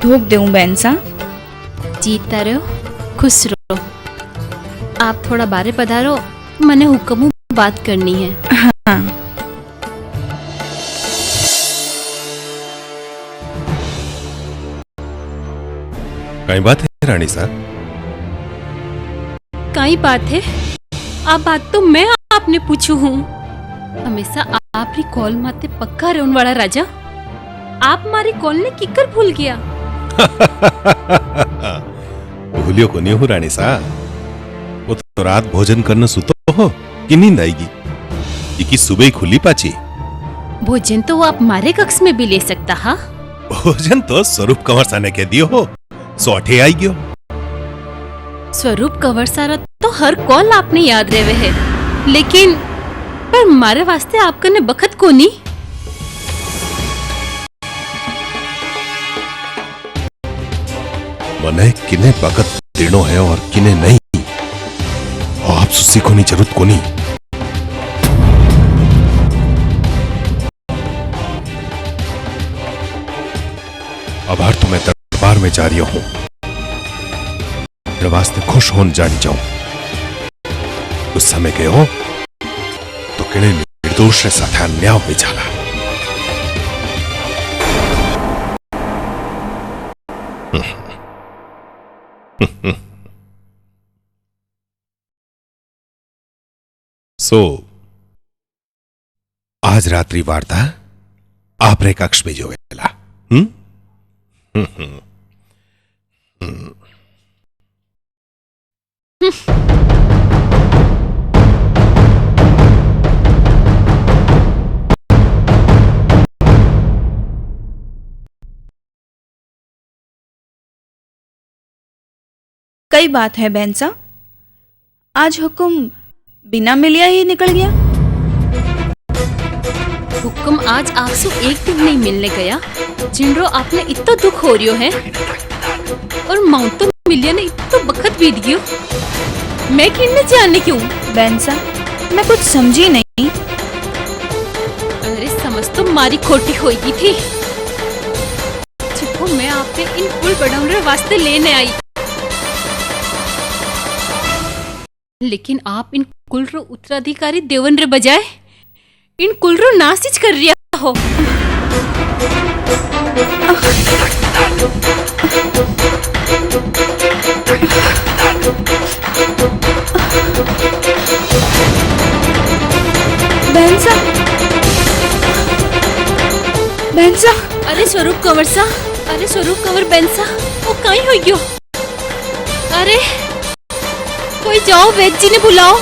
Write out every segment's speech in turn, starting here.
ठोक दूं बैंसा? जीतता रहो, खुश रहो। आप थोड़ा बारे पधारो, मने हुक्म बात करनी है। हाँ। कई बात है रानी साहब? कई बात है, आप बात तो मैं आपने पूछू हूँ। हमेशा आप री कॉल माते पक्का रहने वाला राजा, आप मारी कॉल ने किकर भूल गया? भूलियो को नहीं हूँ रानी साहब। वो तो रात भोजन करना सुतो हो कि नींद आएगी? इकी सुबह ही खुली पाची। भोजन तो वो आप मारे कक्ष में भी ले सकता हा? भोजन तो स्वरूप कंवर सा ने कह दियो हो, सौठे आई गयो। स्वरूप कंवर सारा तो हर कॉल आपने याद रहे है, लेकिन पर मारे वास्ते आपका ने बखत को नहीं। मने किने बखत देनो है और किने नहीं, और आप सुसी को नहीं जरूरत को नहीं। अब हर तो मैं दरबार में जा रही हूं, तेरे वास्ते खुश होने जानी जाऊं। उस समय गए हो तो किने निर्दोष के साथ अन्याय में जाला। आज रात्रि वार्ता आप रे कक्ष में जो वेला। कई बात है बैंसा? आज हुक्म बिना मिलिया ही निकल गया। हुक्म आज आपसे एक दिन नहीं मिलने गया, जिनरो आपने इतना दुख हो रियो है, और माउंट तो मिलिया ने इतना बखत बीत गयो। मैं किन्ने जानने क्यों? बैंसा, मैं कुछ समझी नहीं। अरे समझ तो मारी खोटी होगी थी। देखो मैं आपने इन कुल बढ़ाने वास्ते लेने आई, लेकिन आप इन कुल रो उत्तराधिकारी देवन रे बजाय इन कुल रो नासिच कर रिया हो। बैंसा, बैंसा। अरे स्वरूप कंवर सा, अरे स्वरूप कंवर बैंसा, वो कहीं हो गयो? अरे कोई जाओ, वैद्य जी ने बुलाओ।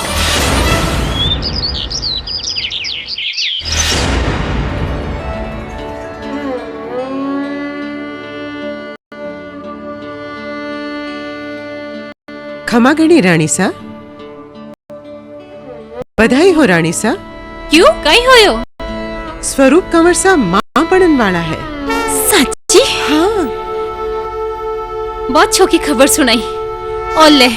क्षमा गणी रानी सा, बधाई हो रानी सा। क्यों, कहीं होयो? स्वरूप कंवर सा मां पड़न वाला है। सच्ची? हाँ। बहुत छोकी खबर सुनाई। और ले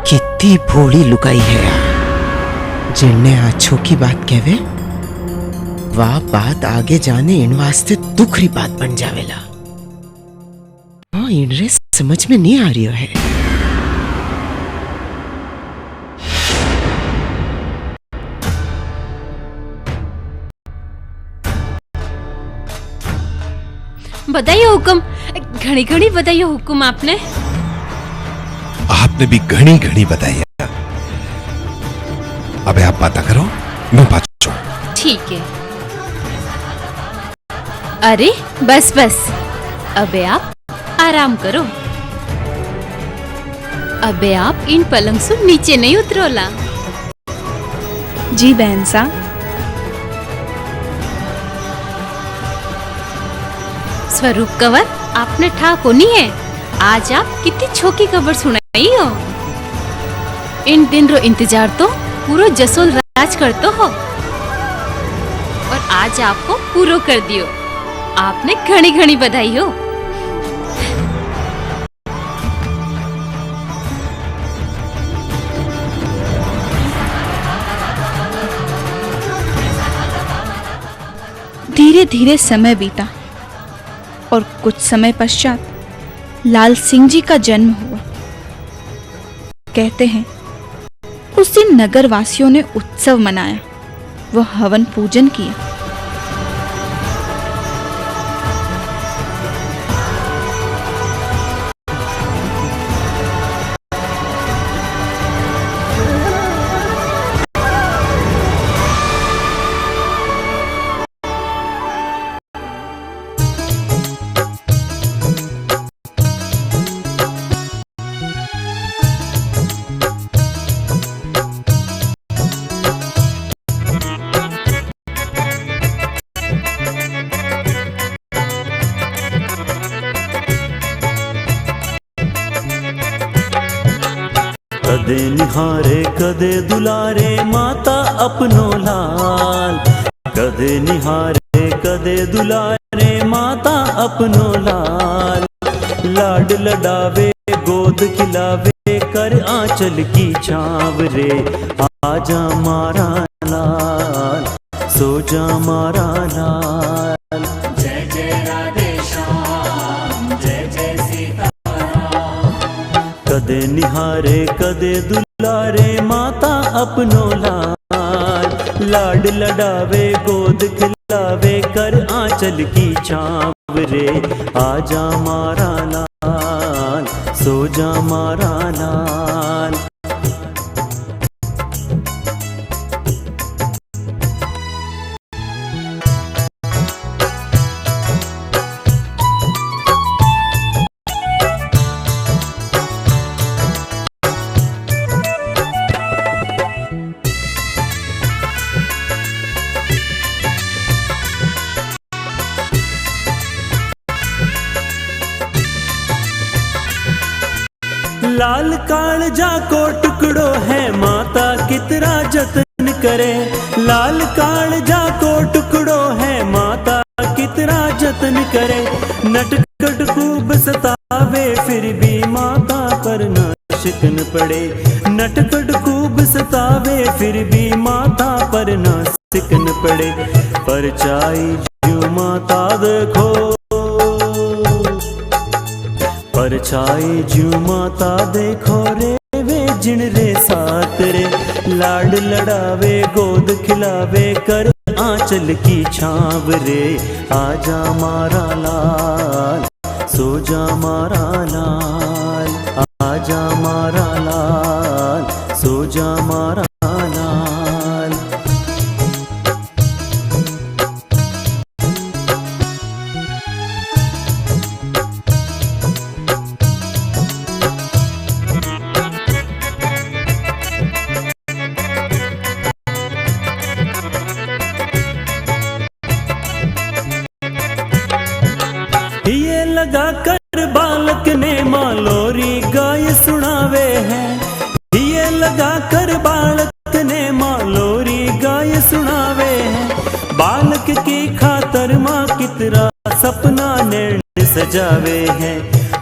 कितनी भोली लुकाई है, जिनने अच्छो की बात कहवे वाह बात आगे जाने इन वास्ते दुखरी बात बन जावेला। हाँ, इनरे समझ में नहीं आ रही है। बताइए हुक्म, घड़ी घड़ी बताइए हुक्म। आपने भी घनी घनी बताई है। अबे आप बात करो, मैं बात चो। ठीक है। अरे बस बस, अबे आप आराम करो। अबे आप इन पलंग से नीचे नहीं उतरोला। जी बैंसा। स्वरूप कंवर, आपने ठाको नहीं है। आज आप कितनी छोकी खबर सुनाई हो। इन दिन रो इंतजार तो पूरो जसोल राज करतो हो, और आज आपको पूरो कर दियो। आपने घनी घनी बधाई हो। धीरे धीरे समय बीता और कुछ समय पश्चात लाल सिंह जी का जन्म हुआ। कहते हैं उस दिन नगर वासियों ने उत्सव मनाया, वह हवन पूजन किया। कदे निहारे कदे दुलारे माता अपनो लाल, कदे निहारे कदे दुलारे माता अपनो लाल। लाड लडावे गोद खिलावे कर आंचल की छाव रे, आजा मारा लाल सो जा मारा लाल। जय जय राधे श्याम जय जय सीताराम। कदे निहारे कदे दुलारे माता अपनो लाल, लाड लडावे गोद खिलावे कर आंचल की छाव रे, आजा मारा लाल सो जा मारा लाल। लाल कालजा को टुकड़ो है माता कितना जतन करे, लाल कालजा को टुकड़ो है माता कितना जतन करे। नटखट खूब सतावे फिर भी माता पर न शिकन पड़े, नटखट खूब सतावे फिर भी माता पर न शिकन पड़े। परछाई जो माता देखो, परछाई जू माता देखो रे वे जिन रे साथ रे। लाड लडावे गोद खिलावे कर आंचल की छाव रे, आजा मारा लाल सो जा मारा लाल। आजा मारा लाल सो जा मारा लाल। ये लगा कर बालक ने मालोरी गाय सुनावे है, ये लगा कर बालक ने मालोरी गाय सुनावे है। बालक की खातर माँ कितना सपना नैन सजावे है,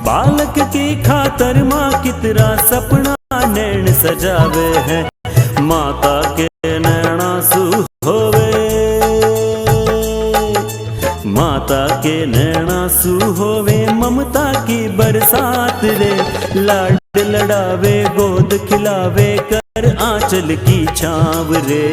बालक की खातर माँ कितना सपना नैन सजावे है। माता के नैना सु होवे, माता के नैना सु होवे ममता की बरसात रे। लाड लडावे गोद खिलावे कर आंचल की छाव रे,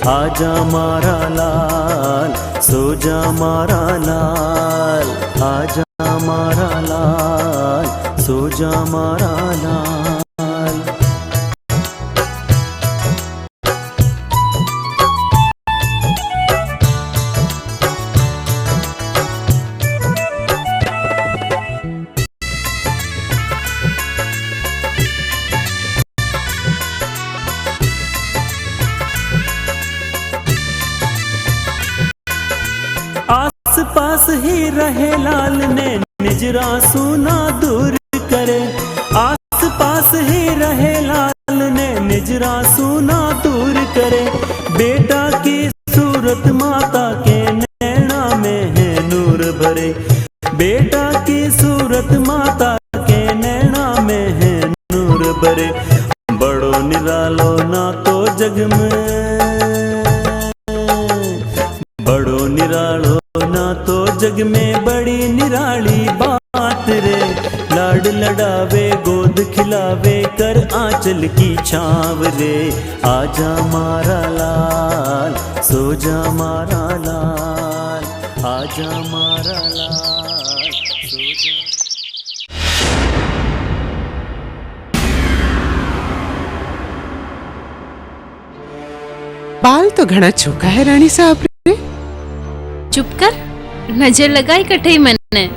आजा मारा लाल सो जा मारा लाल। आजा मारा लाल सो जा मारा लाल। आस पास ही रहे लाल ने निजरा सुना दूर करे, आस पास ही रहे लाल ने निजरा सुना दूर करे। बेटा की सूरत माता के नैना में है नूर भरे, बेटा की सूरत माता के नैना में है नूर भरे। बड़ो निरालो ना तो जग में, बड़ो निरालो दिलावे कर आंचल की छाव रे। आजा मारा लाल, सो जा मारा लाल, आजा मारा लाल, सो जा। बाल तो घना चौका है रानी साहब रे। चुप कर, नजर लगाई कठई मैंने।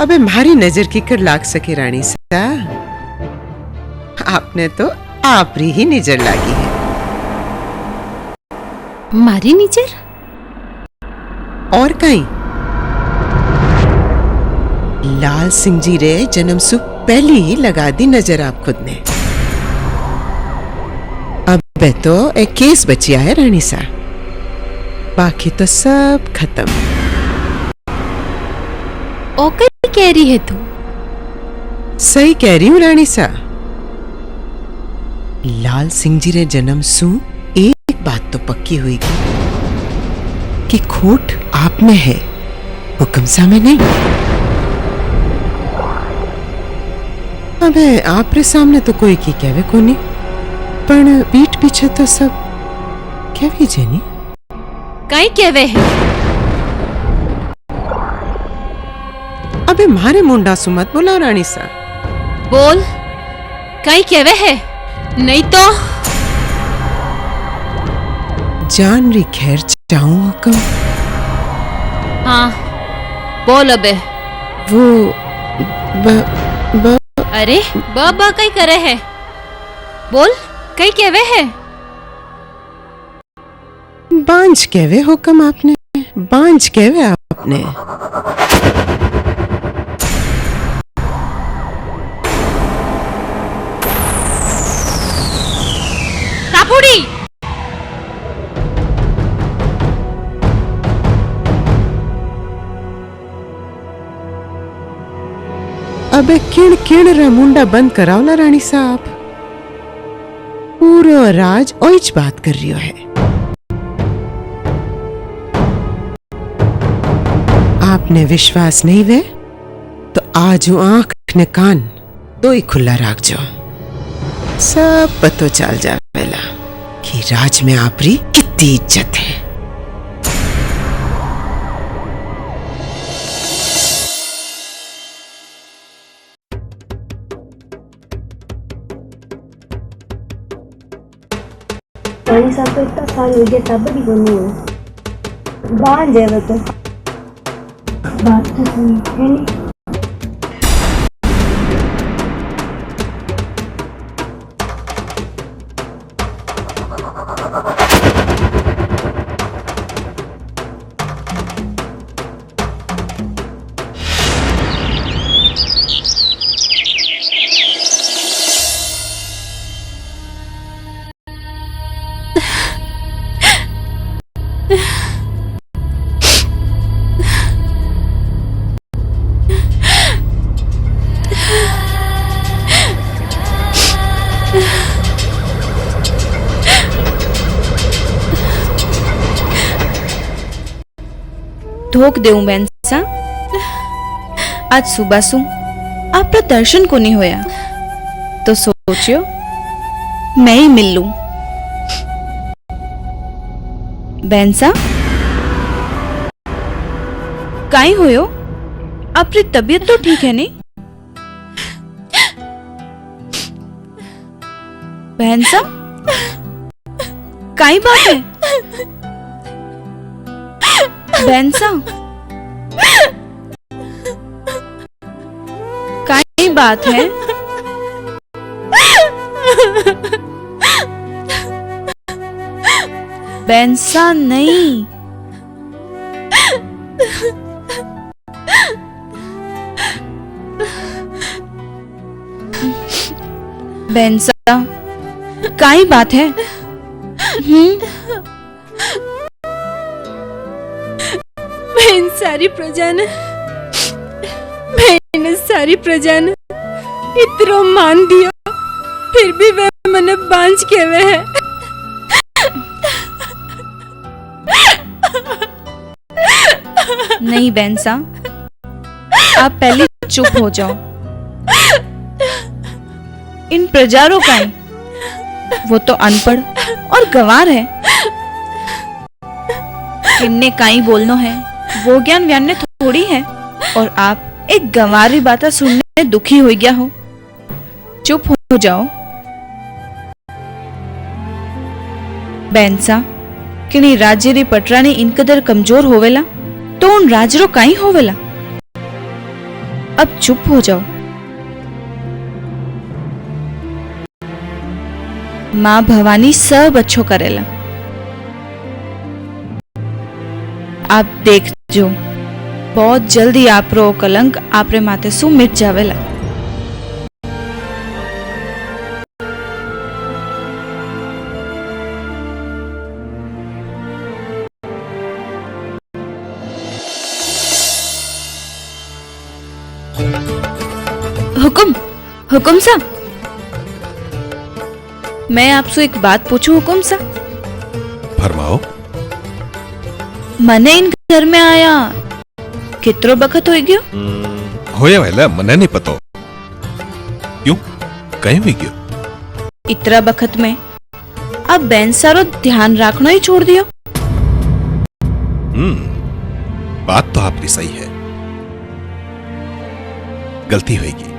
अबे मारी नजर की कर लाग सके रानी साहब, आपने तो आपरी ही नजर लागी है। मारी नजर? और कहीं लाल सिंह जी रे जन्म सु पहली ही लगा दी नजर आप खुद ने। अब तो एक केस बचिया है रानी साहब, बाकी तो सब खत्म। ओकर कह रही है तू? सही कह रही हूँ रानी साहब। लाल सिंह जी रे जन्म सु एक बात तो पक्की हुई कि खोट आप में है, हुक्म सा में नहीं। अबे आप रे सामने तो कोई की कहवे को नहीं, पर पीठ पीछे तो सब कहवी जेनी। कहीं कहवे है? अबे मारे मुंडा सुमत बोला रानी सा। बोल, कहीं कहवे है? नहीं तो जान री खैर चाहूं हुक्म। हाँ बोल अबे। वो ब अरे बाबा कहीं करे है? बोल, कहीं कहवे है? बांझ कहवे हुक्म आपने, बांझ कहवे आपने। टापुड़ी अबे किण किण रा मुंडा बंद करावला रानी साहब, पूरो राज ओइच बात कर रियो है। आपने विश्वास नहीं वे तो आज आंख ने कान दो ही खुला राख जाओ, सब पतो चल जावेला कि राज में आपरी कितनी इज्जत है। रानी साहब तो इतना साल हो गया तब भी बनी हो बाहर जाए तो बात तो सुनी है नहीं। धोक देऊं बेंसा, आज सुबह सु आपका दर्शन को नहीं होया तो सोचियो मैं ही मिल लूं। बेंसा काई होयो? आपकी तबीयत तो ठीक है नहीं? बेंसा काई बात है? बेंसा काई बात है? बेंसा नहीं, बेंसा काई बात है? बहन सारी प्रजा ने मैंने सारी प्रजा ने इतना मान दिया, फिर भी वे मने बांझ के वे है। नहीं बेंसा, आप पहले चुप हो जाओ। इन प्रजारों का ही, वो तो अनपढ़ और गंवार है। इनने काई बोलनो है, वो ज्ञान व्यान ने थोड़ी है। और आप एक गंवारी बात सुनने दुखी हो गया हो। चुप हो जाओ। बेंसा किणी राज्यरी पटरानी इनकदर कमजोर होवेला तो उन राजरो काई होवेला। अब चुप हो जाओ। मां भवानी सब अच्छो करेला। आप देख जो, बहुत जल्दी आपरो कलंक आपरे माथे सु मिट जावेला। हुकुम, हुकुम सा, मैं आपसे एक बात पूछूं हुकुम सा? फरमाओ। मने इन घर में आया कितरो बखत हो गयो? होया वेला मने नहीं पतो। क्यों, कहीं हुई क्यों? इतरा बखत में अब बेन सारो ध्यान रखना ही छोड़ दियो। बात तो आपकी सही है, गलती होगी।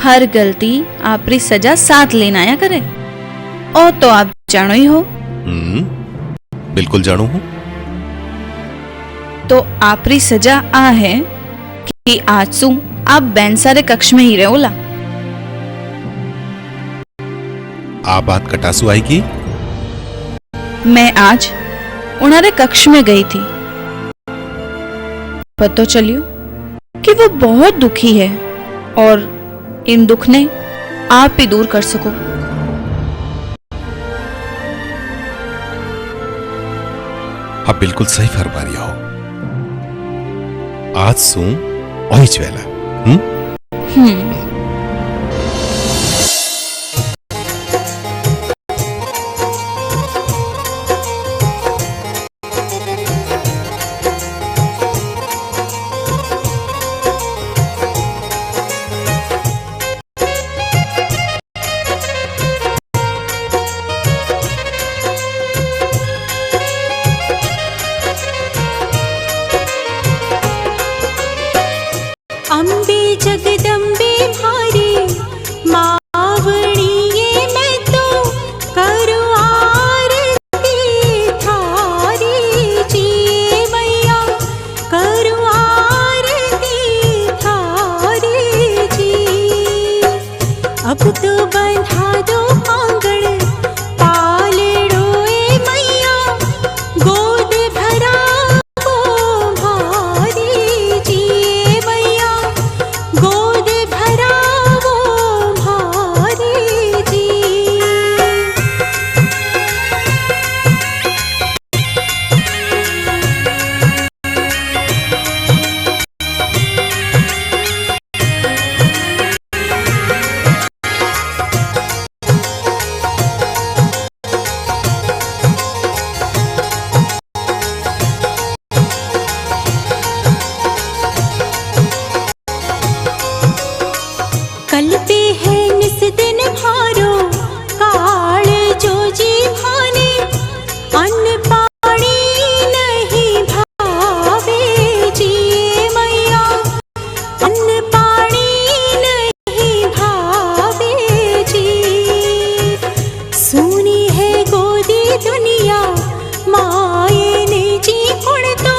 हर गलती आपरी सजा साथ लेना आया करे, और तो आप जानो ही हो। बिल्कुल जानू हूं। तो आपरी सजा आ है कि आज सु आप बैन सारे कक्ष में ही रहोला। आ बात कटासू आएगी। मैं आज उन्हारे कक्ष में गई थी। पतो चलियो कि वो बहुत दुखी है और इन दुख ने आप ही दूर कर सको। आप बिल्कुल सही फरमा रही हो। आज सू ओहिच वेला। अम्बे जगदम्बे भारी मावणी ये मैं तो करूँ आरती थारी जी मैया, करूँ आरती थारी जी। अब तो बंधा दो आंगन पालड़ो ए मैया, गोद भरा को भारी जी मैया, गोद भरा वो भारी जी। कलते हैं निस दिन भारो काल जो जी भाने, अन्न पानी नहीं भावे जी मैया, अन्न पानी नहीं भावे जी। सुनी है गोदी दुनिया माए ने जी कुण तो,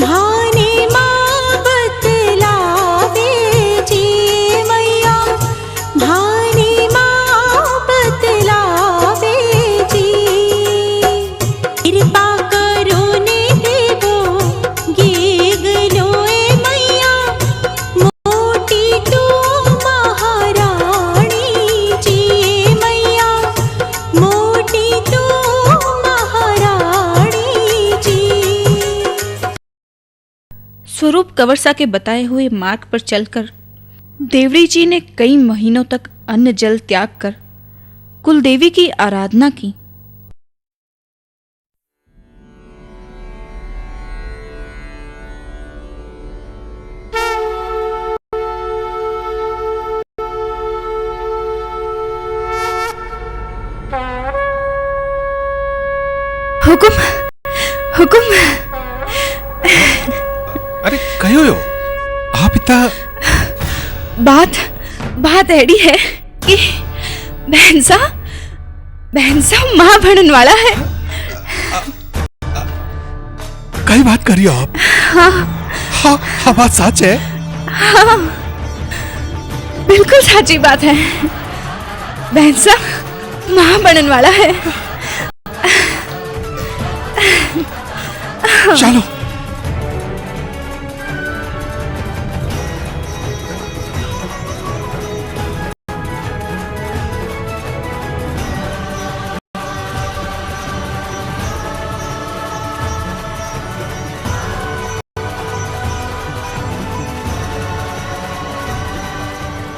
भाने माँ बतलावे जी मैया, भाने माँ बतलावे जी। कृपा करो ने देवो गेगलो ए मैया, मोटी तू महारानी जी मैया, मोटी तू महारानी जी। स्वरूप कंवरसा के बताए हुए मार्ग पर चलकर देवरी जी ने कई महीनों तक अन्न जल त्याग कर कुलदेवी की आराधना की। हुकुम। अरे कहो यो आप इतना बात एड़ी है कि बहनसा मां बनन वाला है। कई बात करियो आप? हाँ बात सच है। हाँ बिल्कुल साची बात है। बहनसा मां बनन वाला है। चलो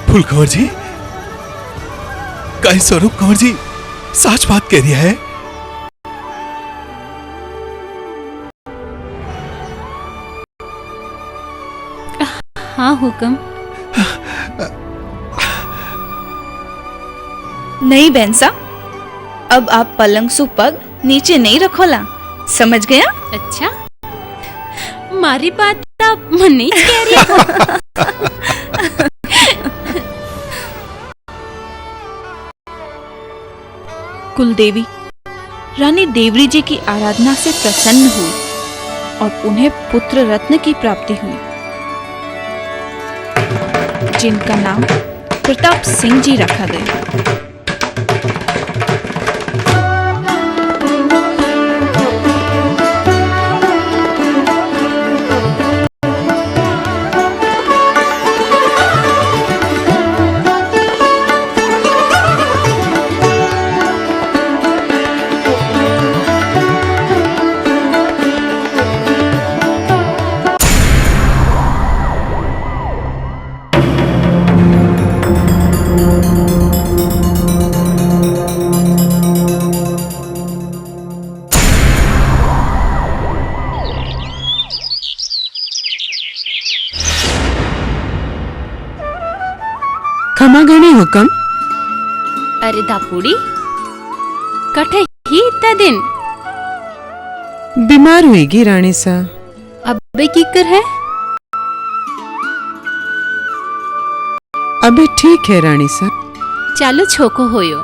फूल कंवर जी, कई स्वरूप कंवर जी सच बात कह रही है। हाँ हुक्म। नहीं बहनसा, अब आप पलंग सु पग नीचे नहीं रखोला, समझ गया? अच्छा, मारी बात आप मन नहीं कह रही हो। कुलदेवी रानी देवरी जी की आराधना से प्रसन्न हुई और उन्हें पुत्र रत्न की प्राप्ति हुई, जिनका नाम प्रताप सिंह जी रखा गया। खमा गणे हुक्म। अरे दापूड़ी, कठे ही इतना दिन बीमार हुईगी रानी सा। अबे की कर है? अबे ठीक है रानी सा। चालो छोको होयो।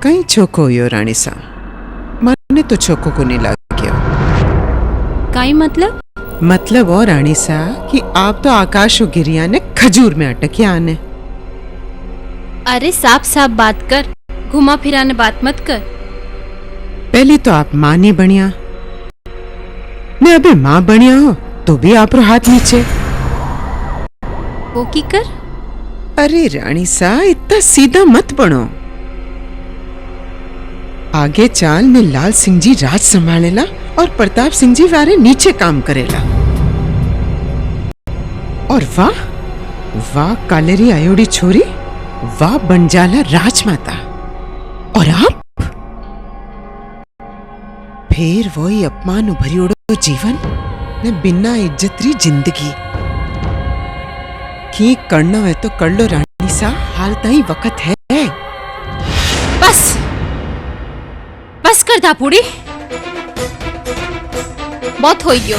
कहीं छोको हो रानी सा, माने तो छोको को नहीं लग गया। काई मतलब और रानी सा कि आप तो आकाश और गिरिया ने खजूर में अटके आने। अरे साफ साफ बात कर, घुमा फिराने बात मत कर। पहले तो आप मां नहीं बनिया ने, अबे मां बनिया हो तो भी आप रो हाथ नीचे। वो की कर? अरे रानी सा इतना सीधा मत बनो। आगे चाल में लाल सिंह जी राज संभालेला और प्रताप सिंह जी वारे नीचे काम करेला। और वाह कालेरी आयोड़ी छोरी, वाह बन जाला राजमाता। और आप फिर वही अपमान उभरी उड़ो जीवन ने बिना इज्जतरी जिंदगी की करना है तो कर लो रानी सा, हाल ताई वक्त है। बस कर दापूड़ी, बहुत हो गयो।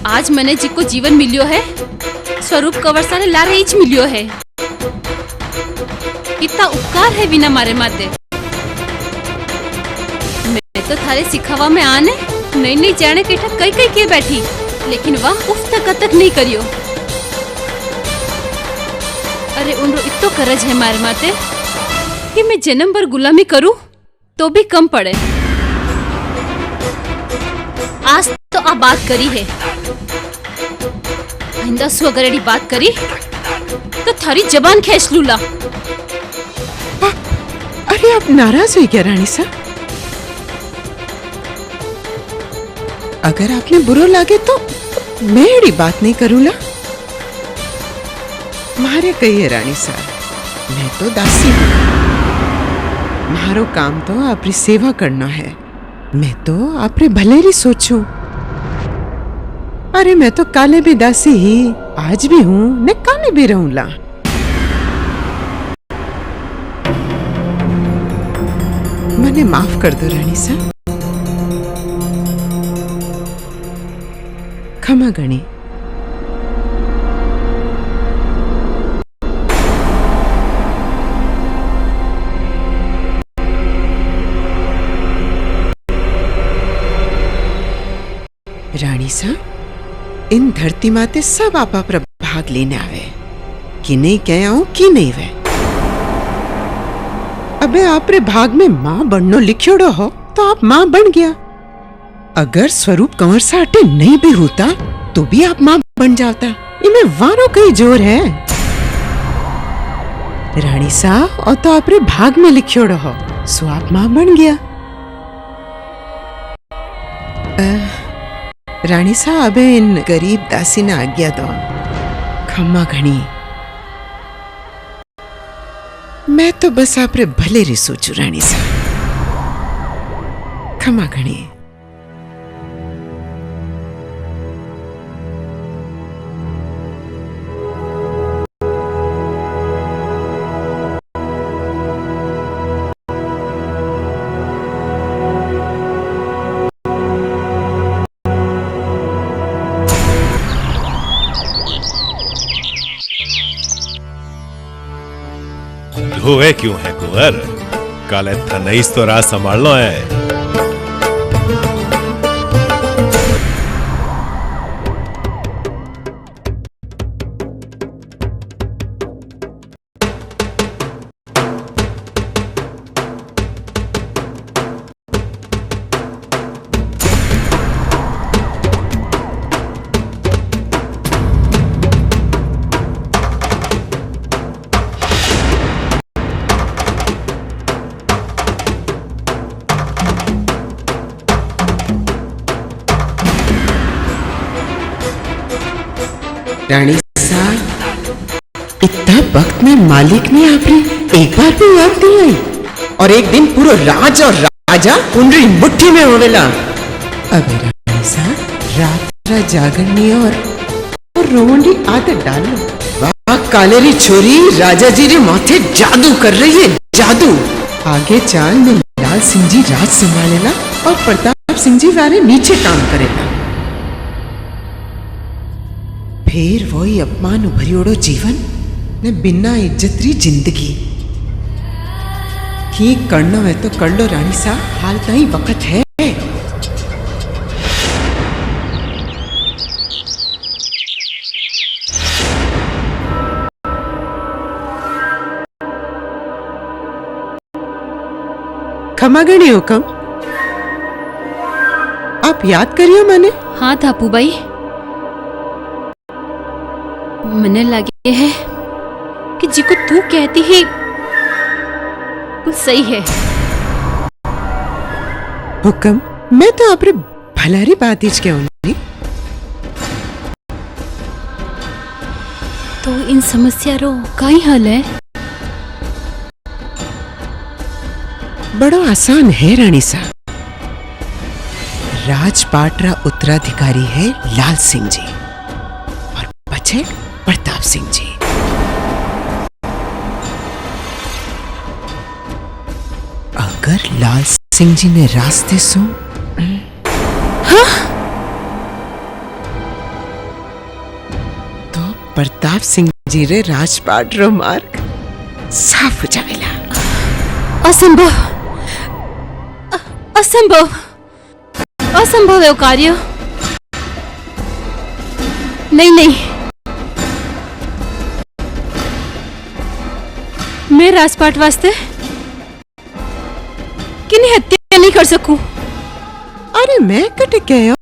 आज मैंने जिको जीवन मिलियो है, स्वरूप कंवर सारे लारे ईच मिलियो है। कितना उपकार है बिना मारे माते। मैं तो थारे सिखावा में आने नहीं जाने केठा कई के बैठी, लेकिन वाह उफ तक नहीं करियो। अरे उनको इतो करज है मारे माते कि मैं जन्म भर गुलामी करूं तो भी कम पड़े। आज तो आप बात करी है, आइंदा सु अगर एडी बात करी तो थारी जबान खींच लूला। अरे आप नाराज हुई क्या रानी सा? अगर आपने बुरो लागे तो मैं एडी बात नहीं करूला। मारे कहिए रानी सा, मैं तो दासी हूं। मारो काम तो आपरी सेवा करना है। मैं तो आपरे भलेरी सोचूं। अरे मैं तो काले भी दासी ही आज भी हूं ने काले भी रहूंला। मन મને માફ કર દો રાણી સા. ખમા ગણી. रानी सा इन धरती माते सब आपा पर भाग लेने आवे कि नहीं कह आऊं कि नहीं वे. अबे आपरे भाग में मां बननो लिखियोड़ो हो तो आप मां बन गया. अगर स्वरूप कंवर साटे नहीं भी होता तो भी आप मां बन जाता. इनमें वारो कई जोर है. रानी सा और तो आपरे भाग में लिखियोड़ो हो सो आप मां बन गया. रानी साहब इन गरीब दासी ने आज्ञा दो. खम्मा घणी. मैं तो बस आपरे भले रे सोचू रानी साहब. खम्मा घणी. हुए क्यों है कुंवर? काले थनईस तो राज संभाल लो है. रानी साहब इतना वक्त में मालिक ने आपने एक बार भी याद नहीं आई. और एक दिन पूरा राज और राजा कुंडरी मुट्ठी में होवेला. अबे रानी साहब रात रात जागरनी और रोवंडी आदत डालो. वाह कालेरी छोरी राजा जी रे माथे जादू कर रही है. जादू. आगे चाल में लाल सिंह जी राज संभालेला और प्रताप सिंह जी वारे नीचे काम करेला. फिर वही अपमान भरियोड़ो जीवन ने बिना इज्जतरी जिंदगी की करना है तो कर लो रानी सा. हाल ताई वक्त है. खमा गणी हुकम. आप याद करियो मैंने. हाँ धापू भाई, मने लगे है कि जिको तू कहती है वो सही है. हुकम मैं तो आपरे भलारी बात ही क्यों नहीं. तो इन समस्या रो कई हल है. बड़ो आसान है रानी साहब. राजपाट रा उत्तराधिकारी है लाल सिंह जी और पछे प्रताप सिंह जी. अगर लाल सिंह जी ने रास्ते सो तो प्रताप सिंह जी रे राजपाट रो मार्ग साफ हो जावेला. असंभव, असंभव, असंभव है वो कार्य. नहीं नहीं, मैं राजपाट वास्ते किन्हीं हत्या नहीं कर सकूं. अरे मैं कटे गया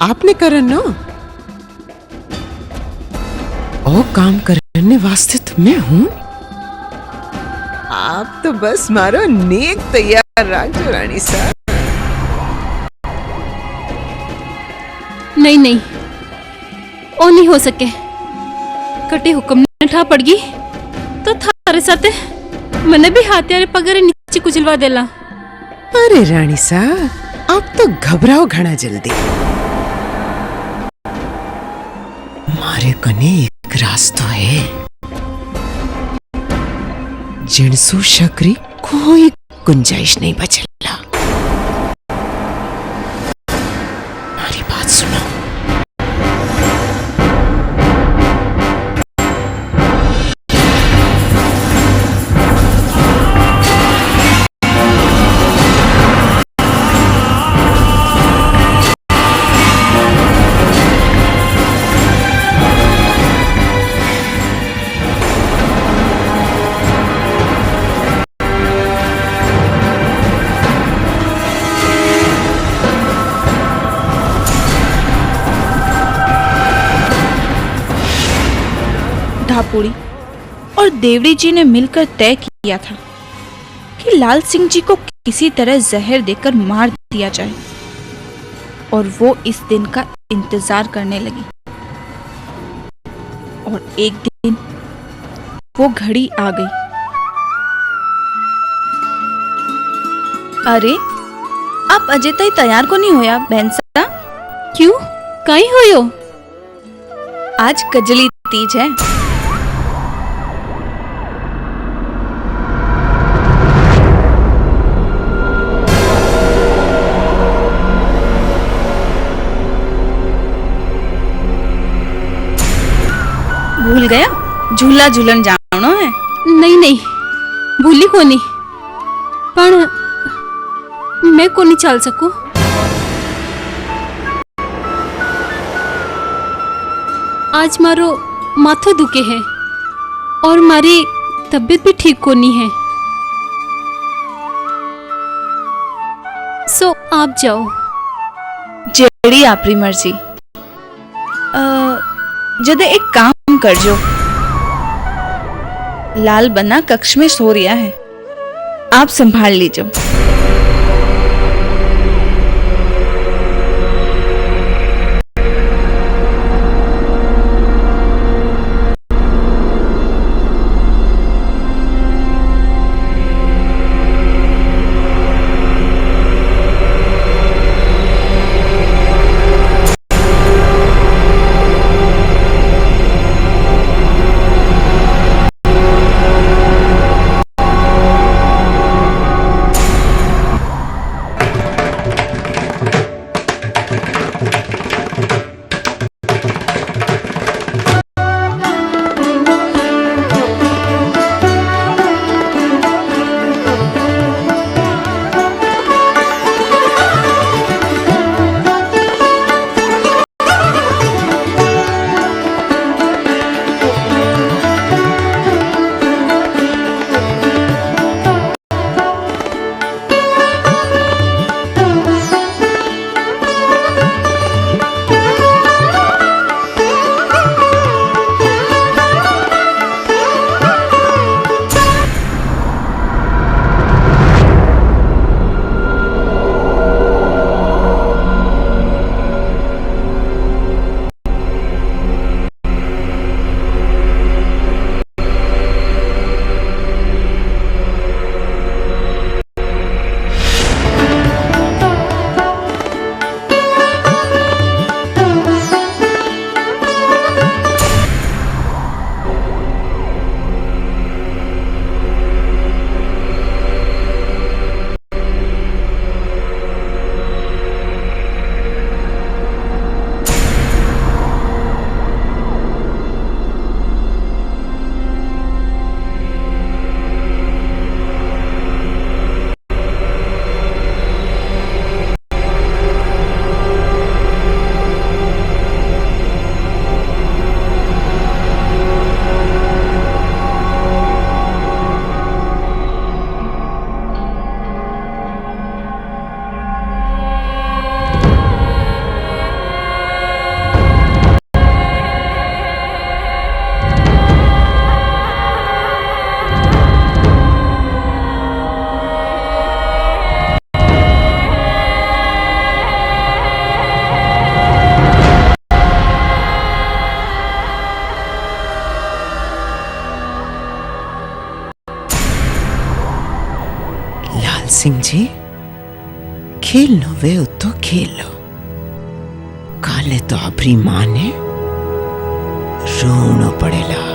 आपने करना. ओ काम करने वास्ते तो मैं हूं. आप तो बस मारो नेक तैयार राजो रानी साहब. नहीं नहीं, ओ नहीं हो सके. कटे हुक्म ने ठा पड़ गई तो थारे साथे मने भी हाथियारे पगरे नीचे कुचलवा देला. अरे रानी साहब आप तो घबराओ घना जल्दी. मारे कने एक रास्ता है. जिनसु शकरी कोई गुंजाइश नहीं बचेला। हमारी बात सुनो। ढापुड़ी और देवड़ी जी ने मिलकर तय किया था कि लाल सिंह जी को किसी तरह जहर देकर मार दिया जाए, और वो इस दिन का इंतजार करने लगी। और एक दिन वो घड़ी आ गई। अरे, आप अजय तक तैयार को नहीं होया बहन सा? क्यों, काई होयो? आज कजली तीज है। भूल गया? झूला झूलन जानो है? नहीं नहीं, भूली कोनी, पण मैं कोनी चल सकूं। आज मारो माथो दुखे है और मारी तबीयत भी ठीक कोनी है, सो आप जाओ। जेड़ी आपरी मर्जी। जदे एक काम कर जो, लाल बना कक्ष में सो रिया है, आप संभाल लीजिए। सिंह जी, खेल लो वे तो खेल लो। काले तो अपनी मां ने रोना पड़ेला।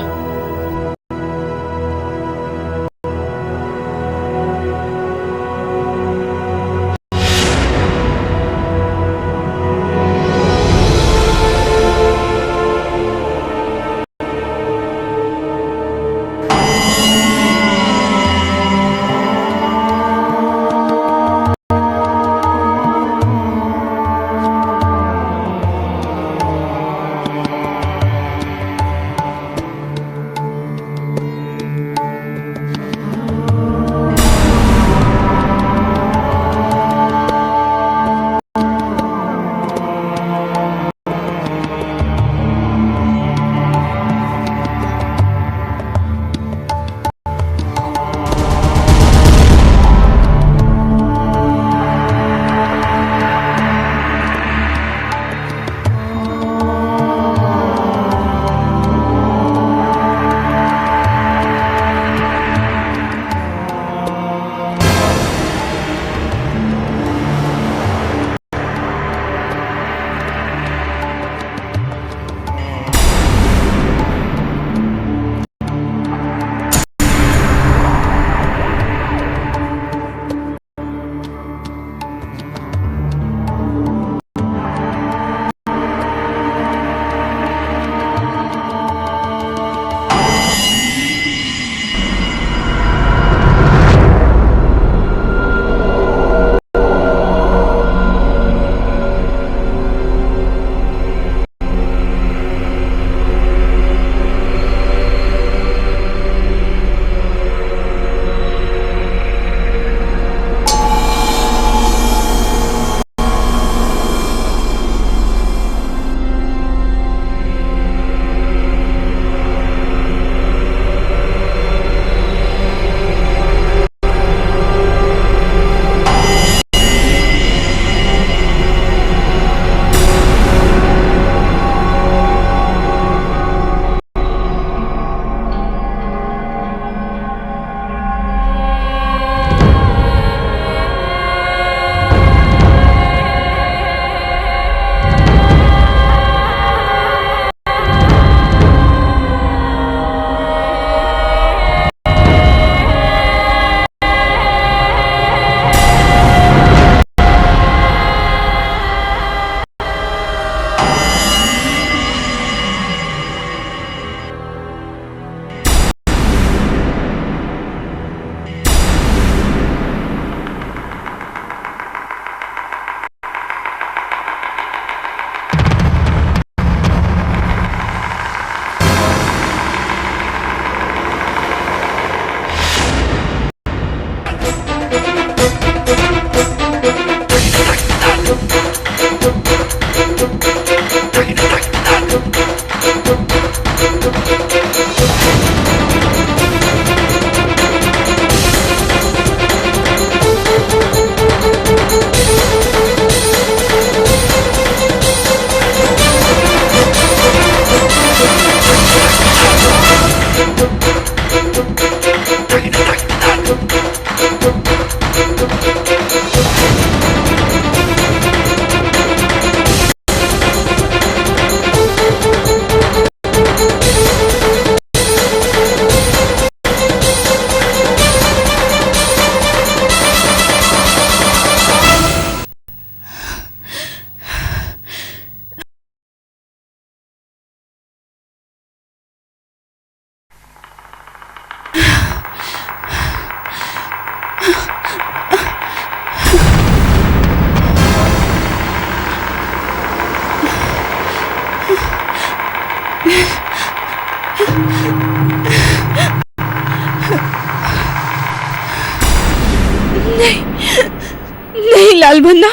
नहीं लाल बन्ना,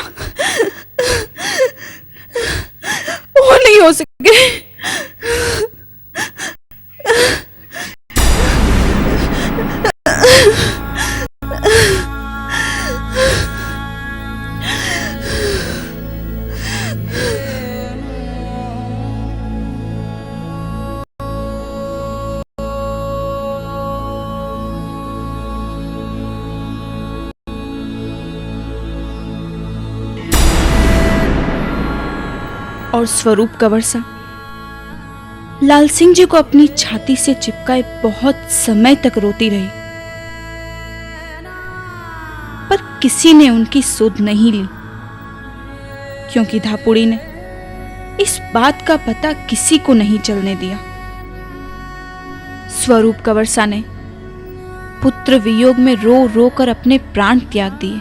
वो नहीं हो सके। और स्वरूप कंवर सा लाल सिंह जी को अपनी छाती से चिपकाए बहुत समय तक रोती रही, पर किसी ने उनकी सुध नहीं ली, क्योंकि धापुड़ी ने इस बात का पता किसी को नहीं चलने दिया। स्वरूप कंवर सा ने पुत्र वियोग में रो रो कर अपने प्राण त्याग दिए।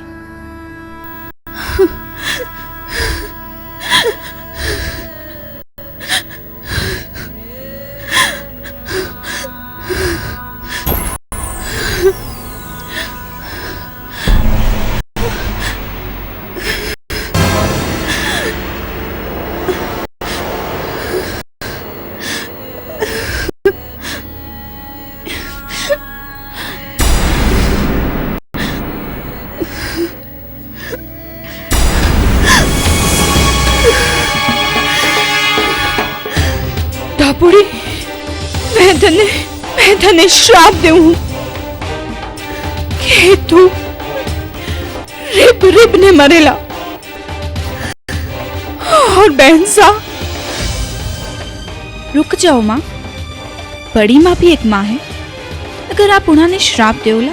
धापुड़ी, मैं धने श्राप देऊं कि तू रिब रिब ने मरेला। और बहन सा, रुक जाओ माँ, बड़ी माँ भी एक माँ है। अगर आप उन्होंने श्राप देवला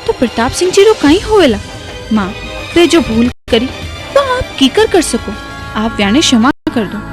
तो प्रताप सिंह जी रो कहीं होवेला। माँ, ते जो भूल करी तो आप कीकर कर सको, आप व्याने क्षमा कर दो।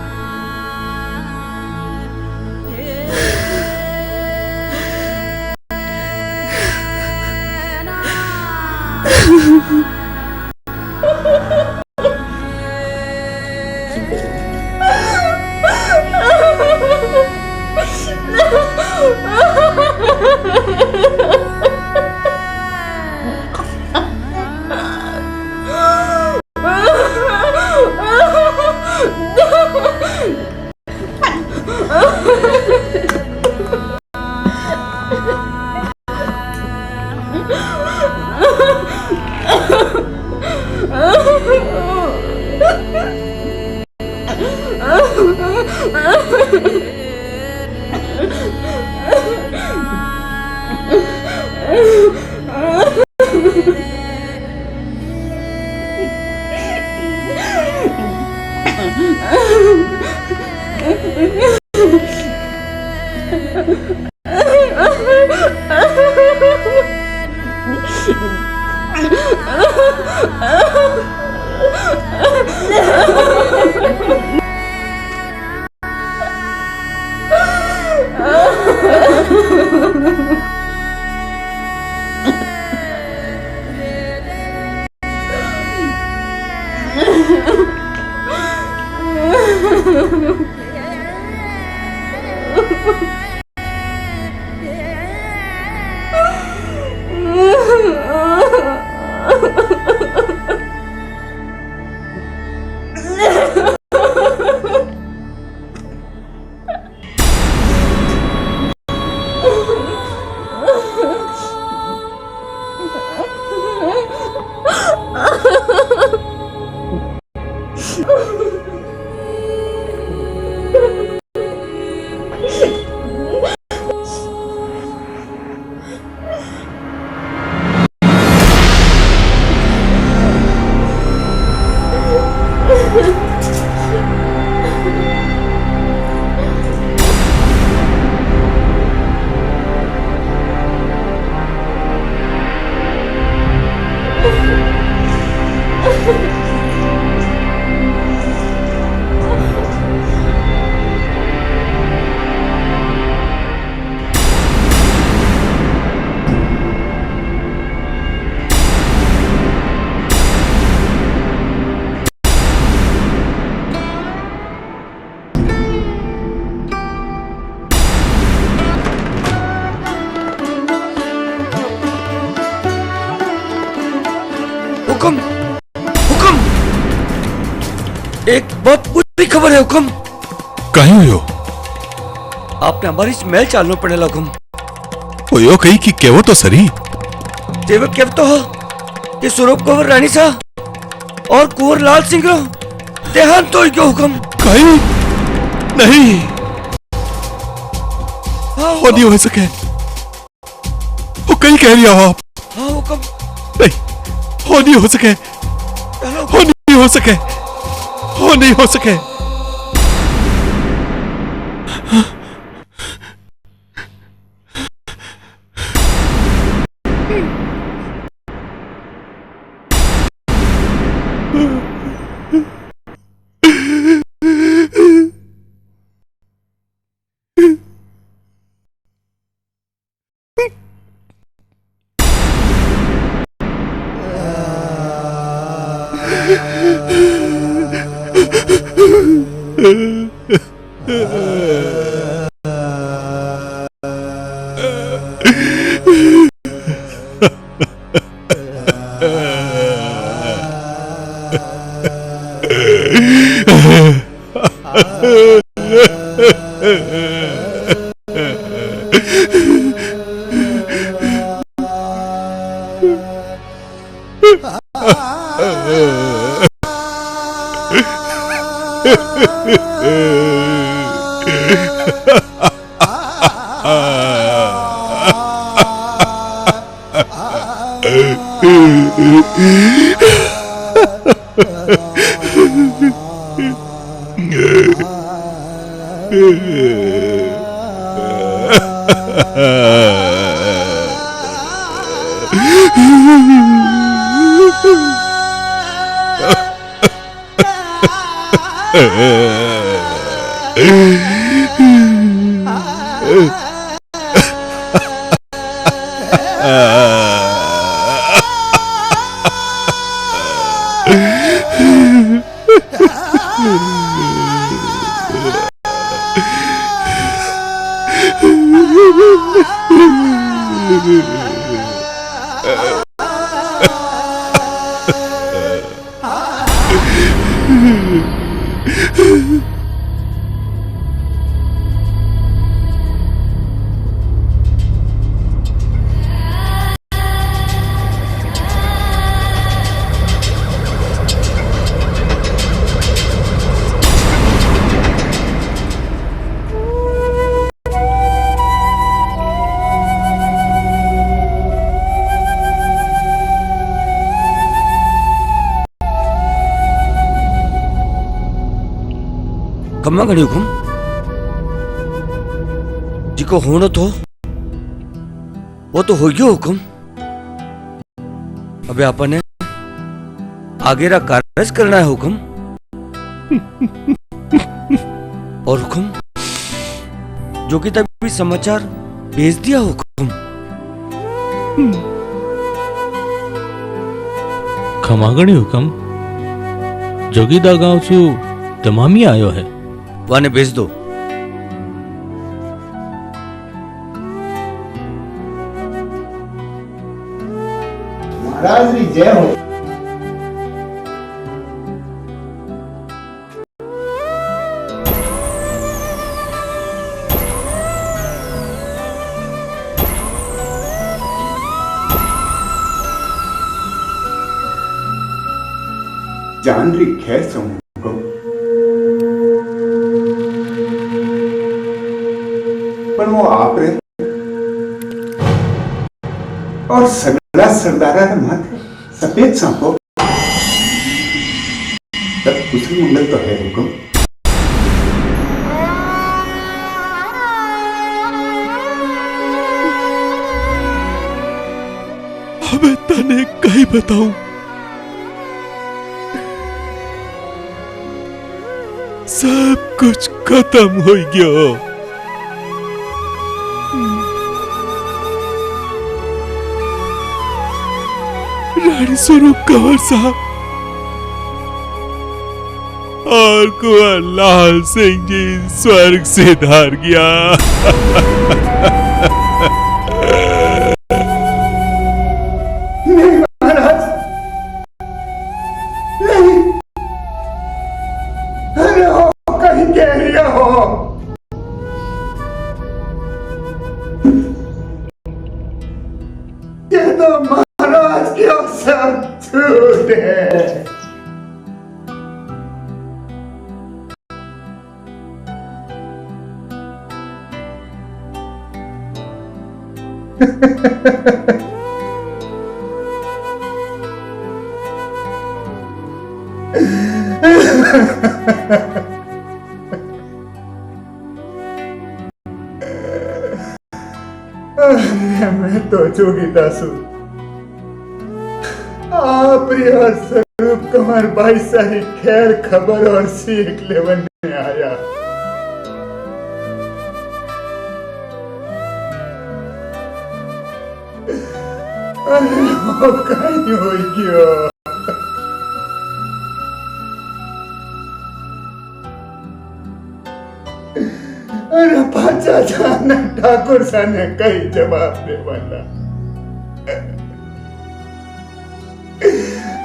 एक बहुत बुरी खबर है हुक्म। कहीं हुयो आपने हमारी इस महल चालना पड़ेगा हुक्म। हुयो कहीं कि केवो तो सरी। देवक केव तो हो कि स्वरूप कुंवर रानी सा और कुंवर लाल सिंह रो देहांत तो गयो हुक्म। कहीं नहीं हाँ हो नहीं हो सके। वो कहीं कह रही हो आप? हाँ हुक्म। नहीं हो नहीं हो सके। हो नहीं हो सके। हो नहीं हो सके। कम्मा घड़ी हुक्म जिको होना तो वो तो हो गयो हुक्म। अबे आपने आगे रा कार्य करना है हुक्म। और हुक्म जो कि तभी समाचार भेज दिया हुक्म। खमागणी हुकम जोगीदा गांव चू तमामी आयो है। वाने भेज दो। महाराज री जय हो। जान री खैर समूह पर वो आप रे और सगला सरदारा रे माथे सफेद सांपो तब कुशल मंगल तो है हुक्म। हमें तने कहीं बताऊं सब कुछ खत्म हो गया। रानी स्वरूप कंवर साहब और कुंवर लाल सिंह जी स्वर्ग से धार गया। नहीं महाराज नहीं। सूट है। मैं तो जोगीदासु आप और स्वरूप कुमार भाई सारी खैर खबर और सीख लेवन में आया। अरे वो कहीं हो गया। अरे पाचा जाना ठाकुर साने कई जवाब दे वाला।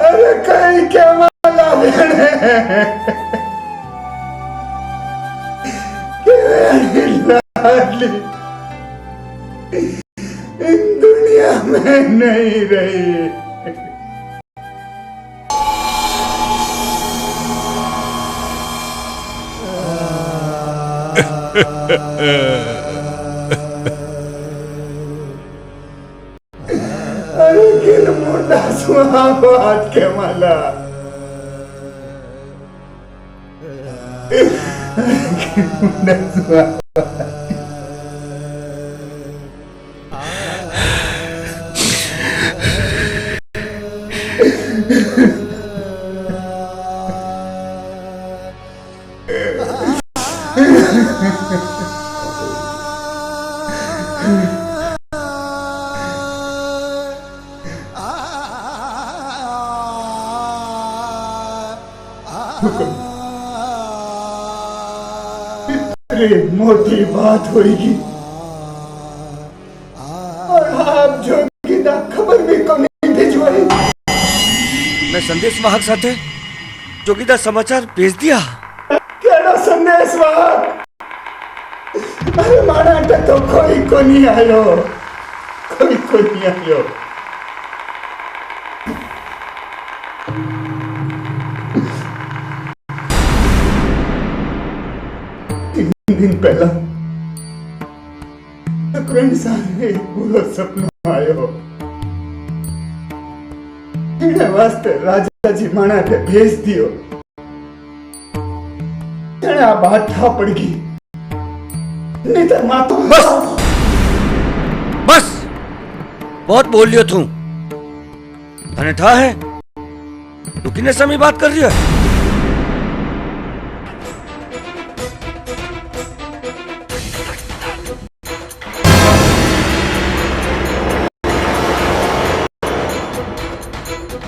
अरे कई क्या माला भेड़े लाडली इन दुनिया में नहीं रही। अरे किन मोटा सुहाग के माला किन सुहाग इतनी मोटी बात होगी और आप जोगीदा खबर भी को नहीं भिजवाई। मैं संदेश वाहक साथे जोगीदा समाचार भेज दिया। केड़ा संदेश वाहक? अरे माना तो कोई को नहीं आयो, कोई को नहीं आयो। दिन पहला सारे पूरा सपना आयो। इन्हें वास्ते राजा जी माना के भेज दियो। तेरे आ बात था पड़ गई। नहीं तो माँ तो बस बस बहुत बोल लियो तू। तने था है तू कितने समय बात कर रही है?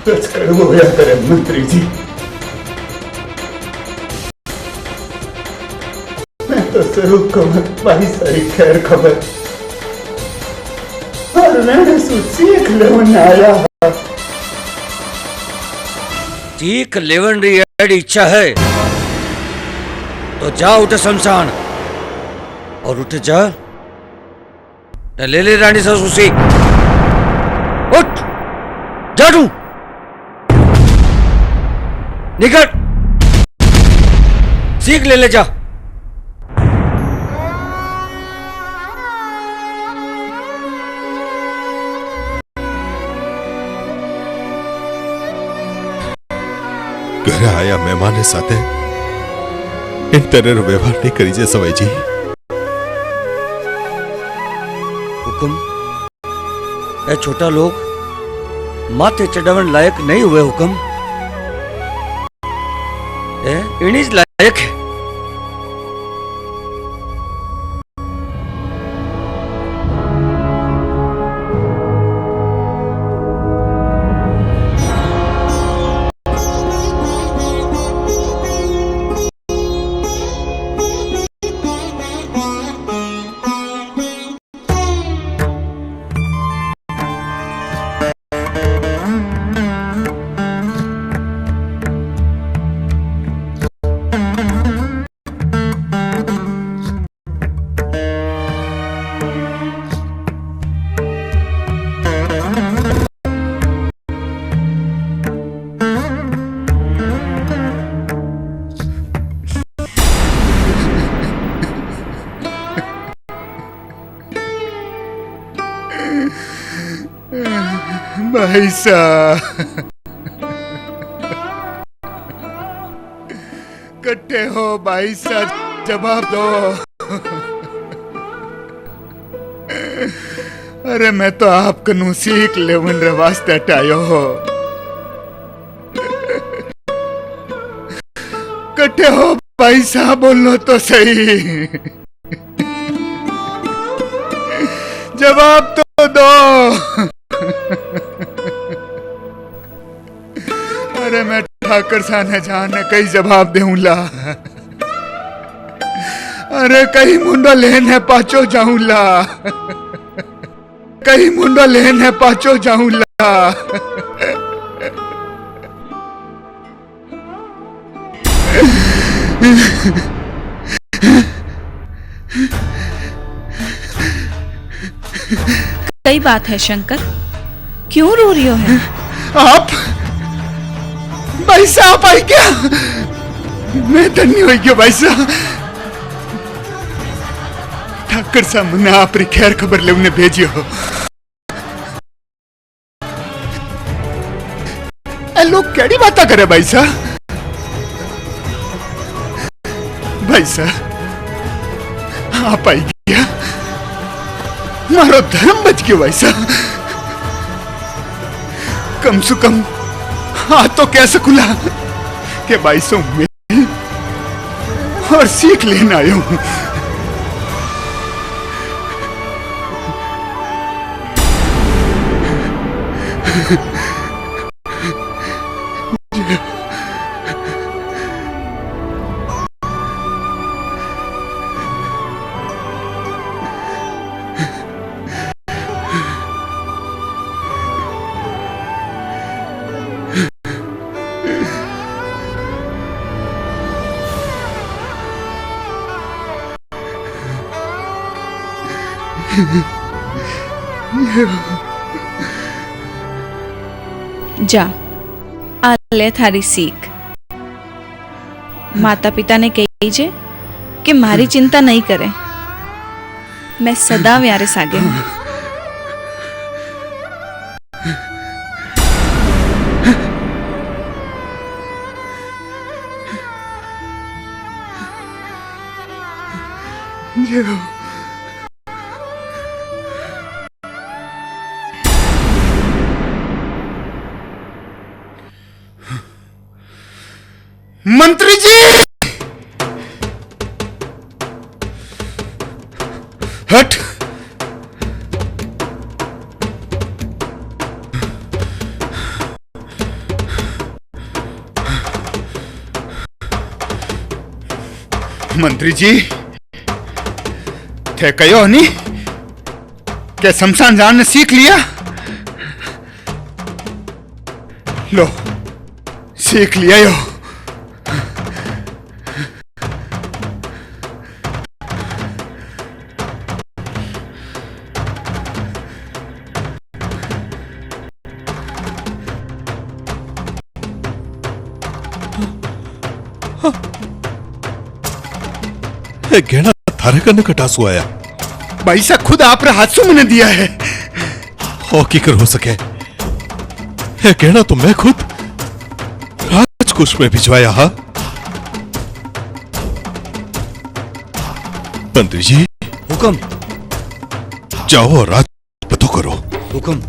सच कड़वो होया करे मंत्री जी। मैं तो स्वरूप को भाई सारी खैर खबर और मैंने सीख लेवन आया। सीख लेवन री इच्छा है तो जा उठे शमशान और उठ जा ले ले रानी सासू सीख। उठ जा तू निकल सीख ले जा। ઘરે આયા મહેમાને સાથે इन तरह व्यवहार नहीं करी जे सवाई जी। हुकुम ए छोटा लोग माथे चढ़ावन लायक नहीं हुए। हुकुम ए इन्हीं लायक है। भाई साहब, कट्टे हो भाई साहब, जवाब दो। अरे मैं तो आप कनू सीख लेवन रे वास्ते हटायो हो। कट्टे हो भाई साहब, बोलो तो सही, जवाब तो दो। अरे मैं ठाकर साने जाने कई जवाब देऊंला। अरे कहीं मुंडो लेने पाचो जाऊंला, कहीं मुंडो लेने पाचो जाऊंला। कई बात है शंकर, क्यों रो रही हो है? आप भाई साहब आई क्या? मैं धन्य हो गया भाई साहब। ठाकर साहब ने आप री खैर खबर ले उन्हें भेजियो। लोग केड़ी बात करे भाई साहब? भाई साहब आप आई गया, मारो धर्म बच गयो भाई साहब। कम से कम हाथ तो कह सकुला कि भाई सो मैं और सीख लेना आयो हूं। जा आ ले थारी सीख। माता पिता ने कही जे कि मारी चिंता नहीं करे, मैं सदा व्यारे सागे हूं। मंत्री जी, हट। मंत्री जी थे कहो नहीं क्या शमशान जान ने सीख लिया? लो सीख लिया यो। गहना थारे कने कटासू आया? भाई साहब खुद आप रे हाथ से मैंने दिया है। हो की कर हो सके, ये गहना तो मैं खुद राजकोष में भिजवाया। हा मंत्री जी, हुक्म। जाओ और राज पतो करो। हुक्म।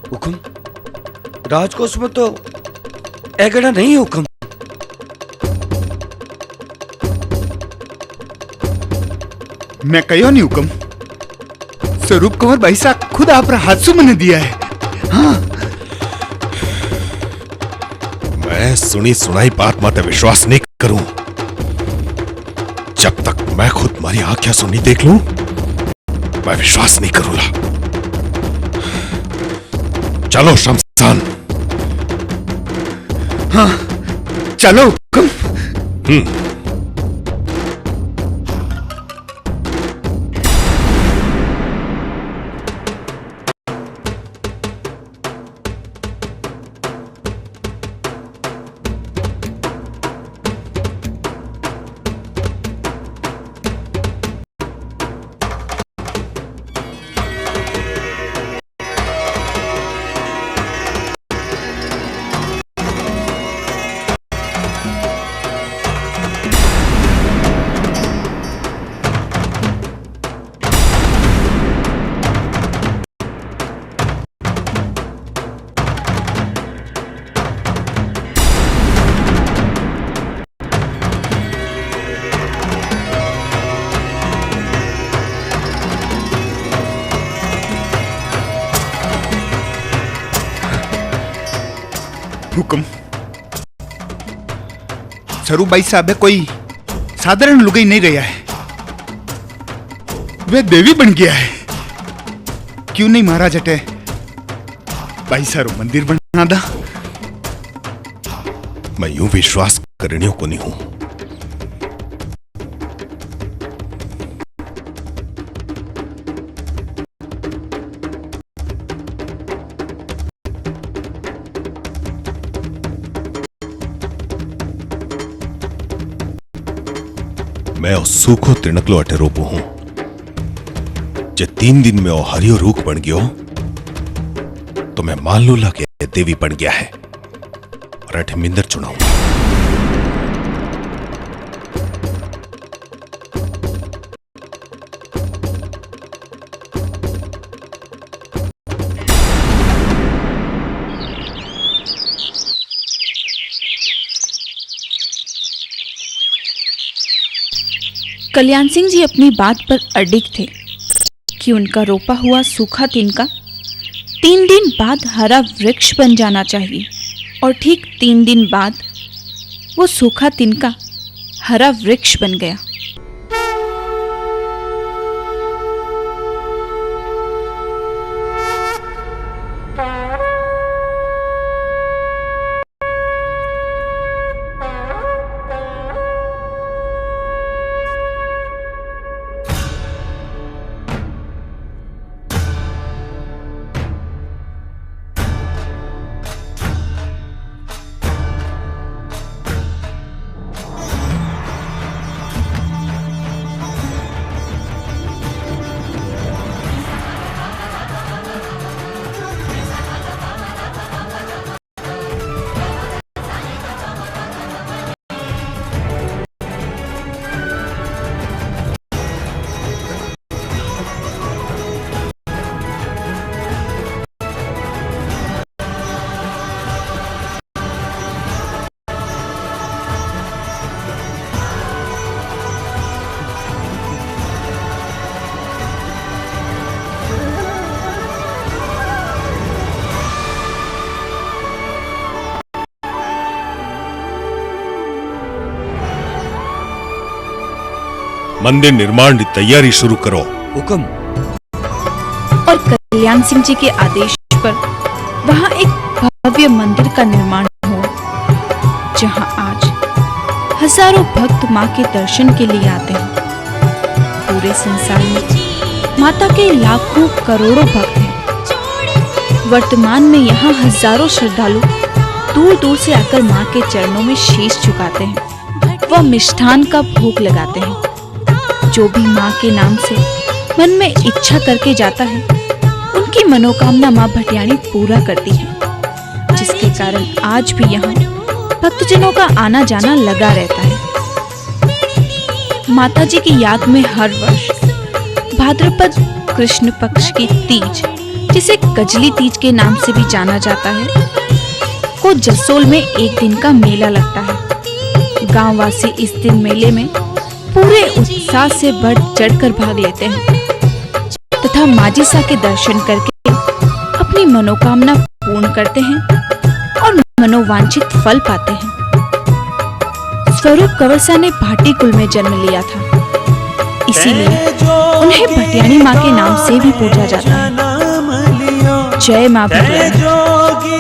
हुक्म। राजकोष में तो एगड़ा नहीं। हुक्म। मैं कहो नहीं हुक्म, स्वरूप कंवर भाई साहब खुद आप रे हाथ से मैंने दिया है। हाँ मैं सुनी सुनाई बात माते विश्वास नहीं करूं। जब तक मैं खुद मारी आंखें सुनी देख लूं, मैं विश्वास नहीं करूंगा। चलो शमशान। हाँ चलो हुक्म। हुक्म स्वरूप भाई साहब कोई साधारण लुगाई नहीं रहा है, वह देवी बन गया है। क्यों नहीं महाराज अटे भाई साहब मंदिर बना दा। मैं यूं विश्वास करने को नहीं हूं। मैं और सूखो तिणकलो अटे रोपो हूं जे 3 दिन में हरियो रूख बन गयो तो मैं मान लूला के देवी बन गया है और अठे मिंदर चुनाऊंगा। कल्याण सिंह जी अपनी बात पर अडिग थे कि उनका रोपा हुआ सूखा तिनका 3 दिन बाद हरा वृक्ष बन जाना चाहिए, और ठीक 3 दिन बाद वो सूखा तिनका हरा वृक्ष बन गया। मंदिर निर्माण की तैयारी शुरू करो। हुक्म। और कल्याण सिंह जी के आदेश पर वहां एक भव्य मंदिर का निर्माण हुआ, जहां आज हजारों भक्त मां के दर्शन के लिए आते हैं। पूरे संसार में माता के लाखों करोड़ों भक्त हैं। वर्तमान में यहाँ हजारों श्रद्धालु दूर दूर से आकर मां के चरणों में शीश झुकाते हैं व मिष्ठान का भोग लगाते हैं। जो भी मां के नाम से मन में इच्छा करके जाता है, उनकी मनोकामना मां भटियाणी पूरा करती है, जिसके कारण आज भी यहाँ भक्तजनों का आना जाना लगा रहता है। माताजी की याद में हर वर्ष भाद्रपद कृष्ण पक्ष की तीज, जिसे कजली तीज के नाम से भी जाना जाता है, को जसोल में एक दिन का मेला लगता है। गांववासी इस दिन मेले में पूरे उत्साह से बढ़ चढ़कर भाग लेते हैं तथा माजिसा के दर्शन करके अपनी मनोकामना पूर्ण करते हैं और मनोवांछित फल पाते हैं। स्वरूप कंवरसा ने भाटी कुल में जन्म लिया था, इसीलिए उन्हें भटियाणी माँ के नाम से भी पूजा जाता है। जय माँ भटियाणी,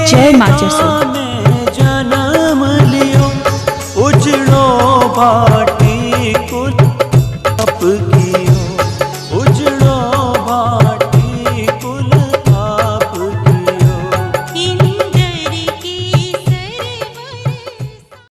जय माँ जसोल। भाई